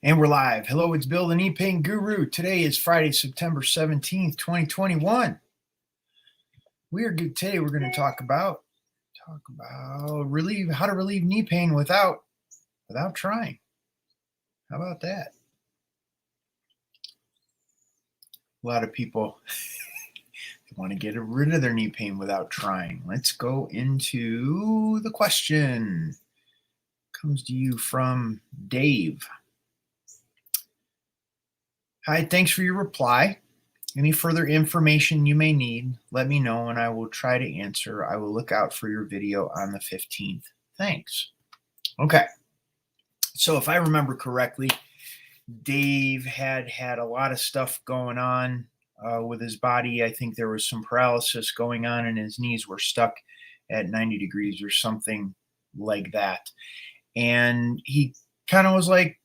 And we're live. Hello, it's Bill, the Knee Pain Guru. Today is Friday, September 17th, 2021. Today we're going to talk about how to relieve knee pain without trying. How about that? A lot of people want to get rid of their knee pain without trying. Let's go into the question. Comes to you from Dave. Hi, thanks for your reply. Any further information you may need, let me know and I will try to answer. I will look out for your video on the 15th. Thanks. Okay. So if I remember correctly, Dave had a lot of stuff going on with his body. I think there was some paralysis going on and his knees were stuck at 90 degrees or something like that. And he kind of was like,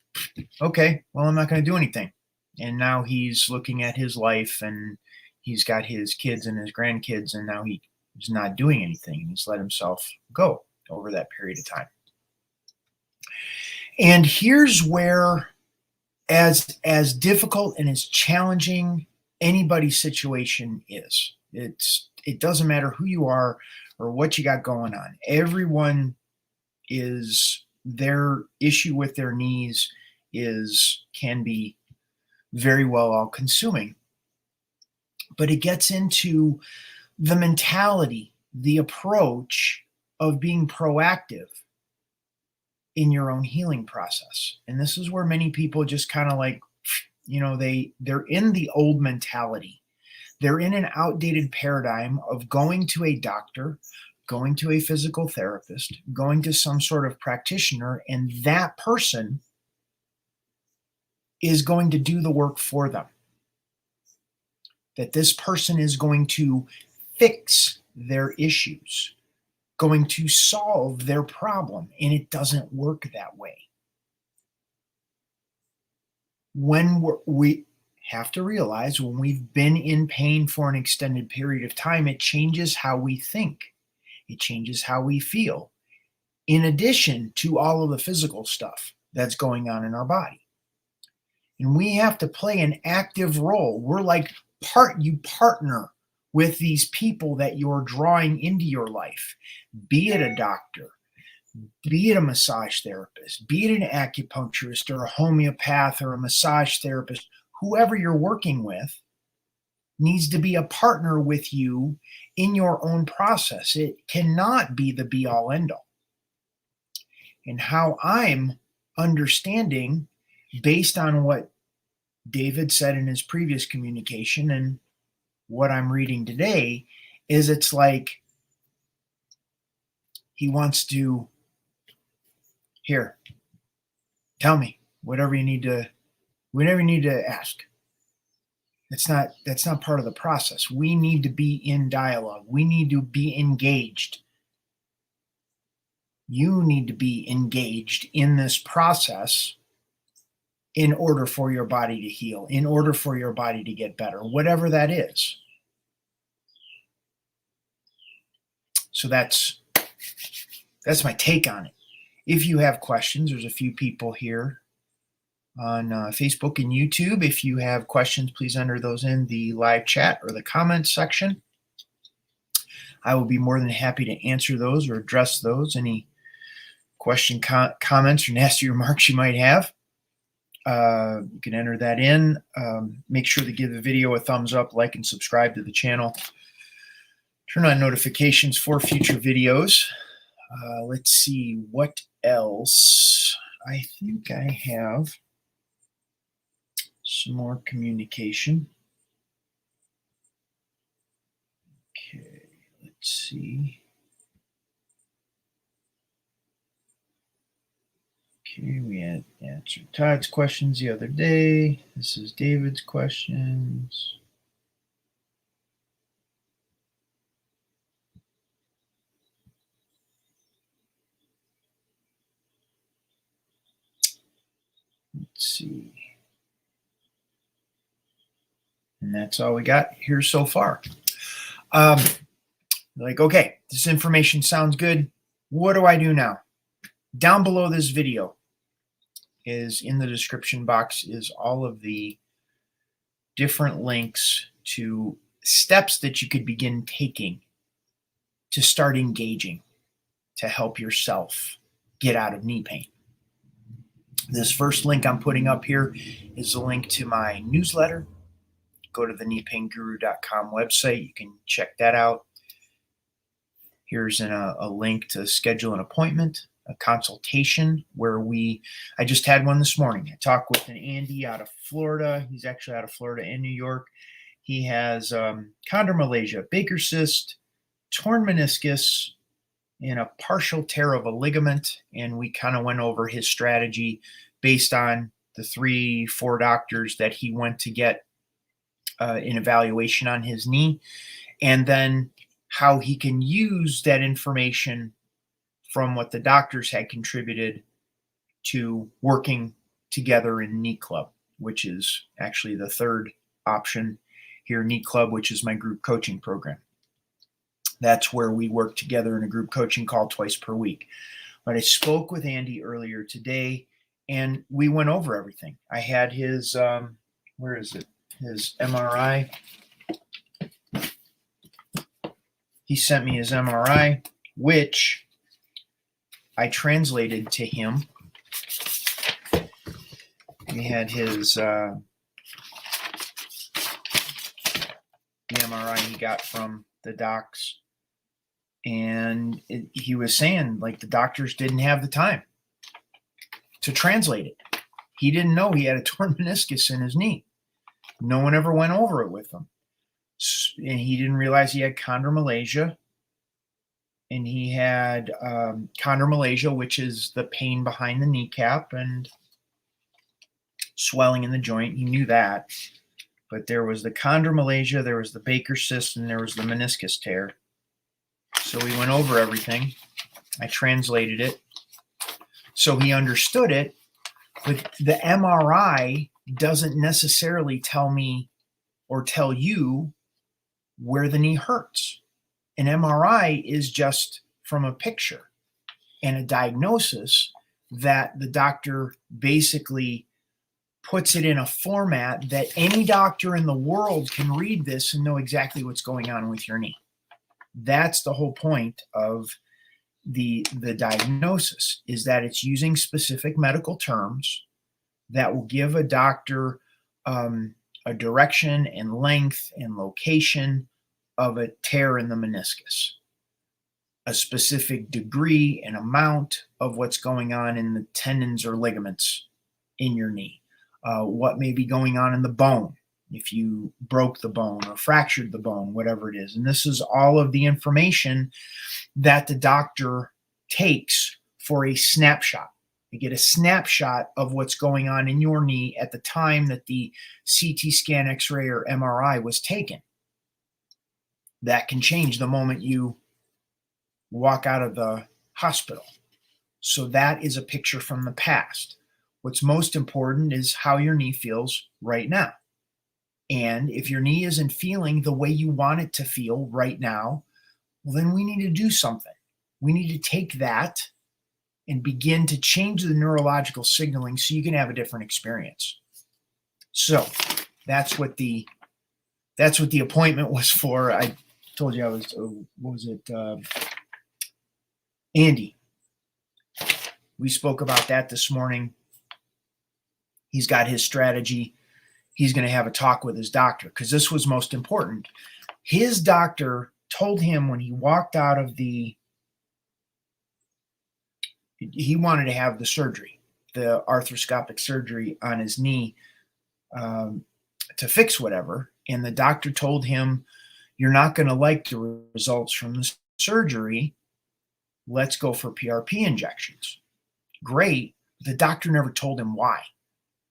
okay, well, I'm not going to do anything. And now he's looking at his life and he's got his kids and his grandkids, and now he's not doing anything. He's let himself go over that period of time. And here's where, as difficult and as challenging anybody's situation is, it doesn't matter who you are or what you got going on. Everyone is, their issue with their knees can be very well all-consuming. But it gets into the mentality, the approach of being proactive in your own healing process. And this is where many people just kind of like, they're in the old mentality. They're in an outdated paradigm of going to a doctor, going to a physical therapist, going to some sort of practitioner, and that person is going to do the work for them. That this person is going to fix their issues, going to solve their problem, and it doesn't work that way. We have to realize when we've been in pain for an extended period of time, it changes how we think. It changes how we feel, in addition to all of the physical stuff that's going on in our body. And we have to play an active role. We're like you partner with these people that you're drawing into your life, be it a doctor, be it a massage therapist, be it an acupuncturist or a homeopath or a massage therapist. Whoever you're working with needs to be a partner with you in your own process. It cannot be the be all end all. And how I'm understanding, based on what David said in his previous communication and what I'm reading today, is it's like he wants to, here, tell me whatever you need to ask. That's not part of the process. We need to be in dialogue. We need to be engaged. You need to be engaged in this process in order for your body to heal, in order for your body to get better, whatever that is. So that's my take on it. If you have questions, there's a few people here on Facebook and YouTube. If you have questions, please enter those in the live chat or the comments section. I will be more than happy to answer those or address those. Any question, comments, or nasty remarks you might have. You can enter that in. Make sure to give the video a thumbs up, like, and subscribe to the channel. Turn on notifications for future videos. Let's see what else. I think I have some more communication. Okay, let's see. Okay, we had answered Todd's questions the other day. This is David's questions. Let's see. And that's all we got here so far. Like, okay, this information sounds good. What do I do now? Down below this video, is in the description box is all of the different links to steps that you could begin taking to start engaging to help yourself get out of knee pain. This first link I'm putting up here is a link to my newsletter. Go to the kneepainguru.com website. You can check that out. Here's a link to schedule an appointment, a consultation where I just had one this morning. I talked with an Andy out of Florida. He's actually out of Florida and New York. He has chondromalacia, Baker cyst, torn meniscus, and a partial tear of a ligament. And we kind of went over his strategy based on the 3-4 doctors that he went to get an evaluation on his knee, and then how he can use that information from what the doctors had contributed to working together in Knee Club, which is actually the third option here, Knee Club, which is my group coaching program. That's where we work together in a group coaching call twice per week. But I spoke with Andy earlier today, and we went over everything. I had his, where is it? His MRI. He sent me his MRI, which I translated to him. We had his the MRI he got from the docs, and he was saying like the doctors didn't have the time to translate it. He didn't know he had a torn meniscus in his knee. No one ever went over it with him. And he didn't realize he had chondromalacia. And he had chondromalacia, which is the pain behind the kneecap and swelling in the joint. He knew that. But there was the chondromalacia, there was the Baker cyst, and there was the meniscus tear. So we went over everything. I translated it so he understood it. But the MRI doesn't necessarily tell me or tell you where the knee hurts. An MRI is just from a picture and a diagnosis that the doctor basically puts it in a format that any doctor in the world can read this and know exactly what's going on with your knee. That's the whole point of the diagnosis, is that it's using specific medical terms that will give a doctor a direction and length and location of a tear in the meniscus, a specific degree and amount of what's going on in the tendons or ligaments in your knee, what may be going on in the bone, if you broke the bone or fractured the bone, whatever it is. And this is all of the information that the doctor takes for a snapshot. You get a snapshot of what's going on in your knee at the time that the CT scan, X-ray, or MRI was taken. That can change the moment you walk out of the hospital. So that is a picture from the past. What's most important is how your knee feels right now. And if your knee isn't feeling the way you want it to feel right now, well, then we need to do something. We need to take that and begin to change the neurological signaling so you can have a different experience. So that's what the appointment was for. I told you I was, Andy. We spoke about that this morning. He's got his strategy. He's going to have a talk with his doctor because this was most important. His doctor told him when he walked out of he wanted to have the surgery, the arthroscopic surgery on his knee to fix whatever. And the doctor told him, you're not going to like the results from the surgery. Let's go for PRP injections. Great. The doctor never told him why.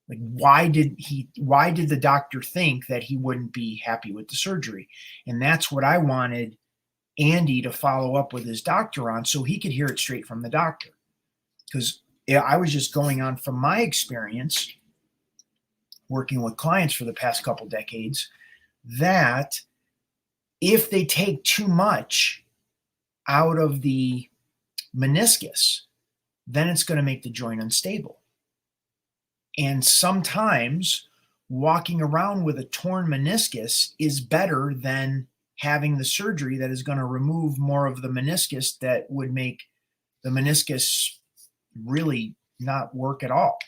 Like, why did the doctor think that he wouldn't be happy with the surgery? And that's what I wanted Andy to follow up with his doctor on so he could hear it straight from the doctor. Because I was just going on from my experience working with clients for the past couple decades that if they take too much out of the meniscus, then it's going to make the joint unstable. And sometimes walking around with a torn meniscus is better than having the surgery that is going to remove more of the meniscus that would make the meniscus really not work at all,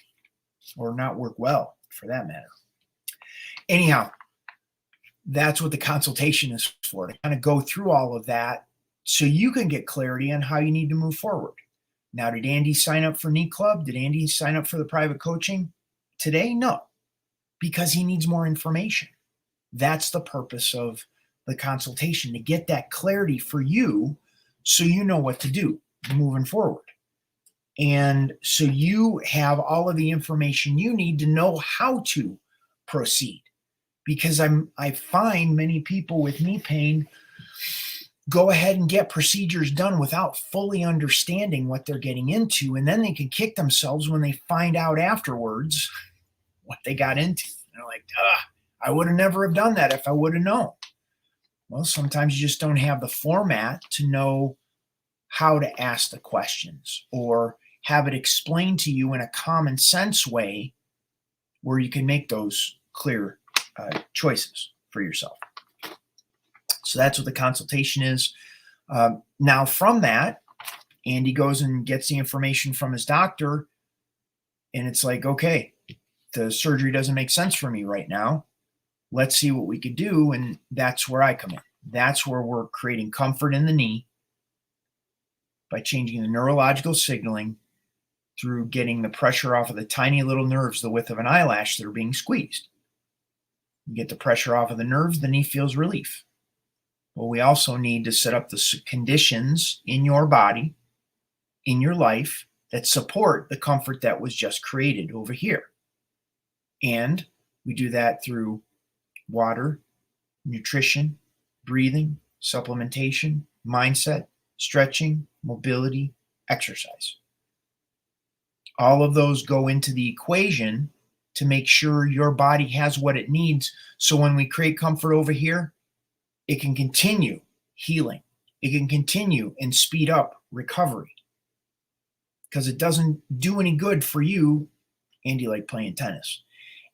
or not work well for that matter. Anyhow, that's what the consultation is for, to kind of go through all of that so you can get clarity on how you need to move forward. Now, did Andy sign up for Knee Club? Did Andy sign up for the private coaching today? No, because he needs more information. That's the purpose of the consultation, to get that clarity for you so you know what to do moving forward. And so you have all of the information you need to know how to proceed. Because I find many people with knee pain go ahead and get procedures done without fully understanding what they're getting into. And then they can kick themselves when they find out afterwards what they got into. They're like, I would have never have done that if I would have known. Well, sometimes you just don't have the format to know how to ask the questions, or have it explained to you in a common sense way where you can make those clear choices for yourself. So that's what the consultation is. Now from that, Andy goes and gets the information from his doctor, and it's like, okay, the surgery doesn't make sense for me right now. Let's see what we could do. And that's where I come in. That's where we're creating comfort in the knee by changing the neurological signaling through getting the pressure off of the tiny little nerves the width of an eyelash that are being squeezed. You get the pressure off of the nerves, the knee feels relief. Well, we also need to set up the conditions in your body, in your life, that support the comfort that was just created over here. And we do that through water, nutrition, breathing, supplementation, mindset, stretching, mobility, exercise. All of those go into the equation to make sure your body has what it needs. So when we create comfort over here, it can continue healing. It can continue and speed up recovery. Because it doesn't do any good for you, Andy, like playing tennis.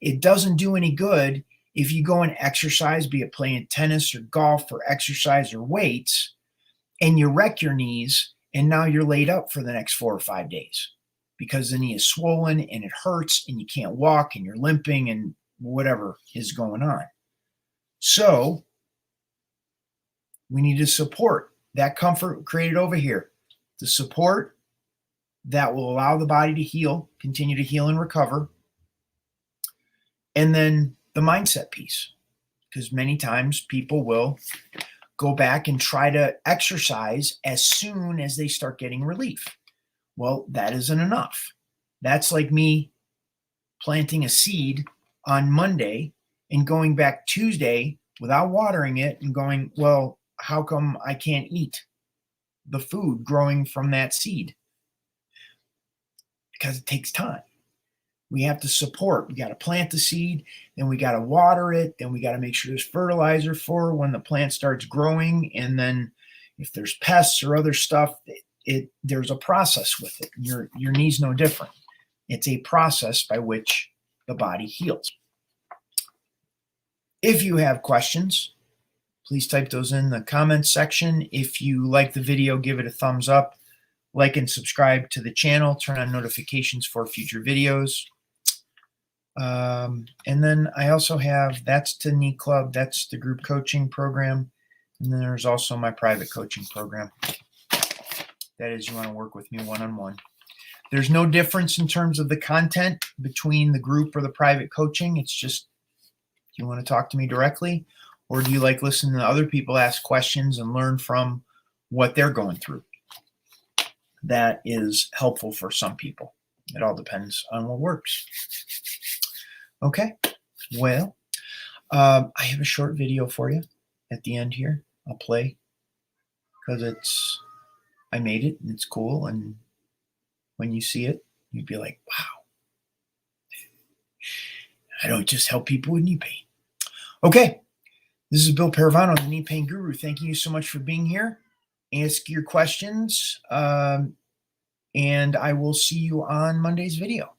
It doesn't do any good if you go and exercise, be it playing tennis or golf or exercise or weights, and you wreck your knees, and now you're laid up for the next 4 or 5 days because the knee is swollen and it hurts and you can't walk and you're limping and whatever is going on. So we need to support that comfort created over here, the support that will allow the body to heal, continue to heal and recover. And then the mindset piece, because many times people will go back and try to exercise as soon as they start getting relief. Well, that isn't enough. That's like me planting a seed on Monday and going back Tuesday without watering it and going, well, how come I can't eat the food growing from that seed? Because it takes time. We have to support. We got to plant the seed, then we got to water it, then we got to make sure there's fertilizer for it when the plant starts growing, and then if there's pests or other stuff, there's a process with it. Your knee's no different. It's a process by which the body heals. If you have questions, please type those in the comments section. If you like the video, give it a thumbs up. Like and subscribe to the channel. Turn on notifications for future videos. And then I also have, that's to Knee Club. That's the group coaching program. And then there's also my private coaching program. That is, you want to work with me one-on-one. There's no difference in terms of the content between the group or the private coaching. It's just, you want to talk to me directly, or do you like listening to other people ask questions and learn from what they're going through? That is helpful for some people. It all depends on what works. Okay, well, I have a short video for you at the end here. I'll play because I made it and it's cool. And when you see it, you'd be like, wow, I don't just help people with knee pain. Okay, this is Bill Paravano, the Knee Pain Guru. Thank you so much for being here. Ask your questions, and I will see you on Monday's video.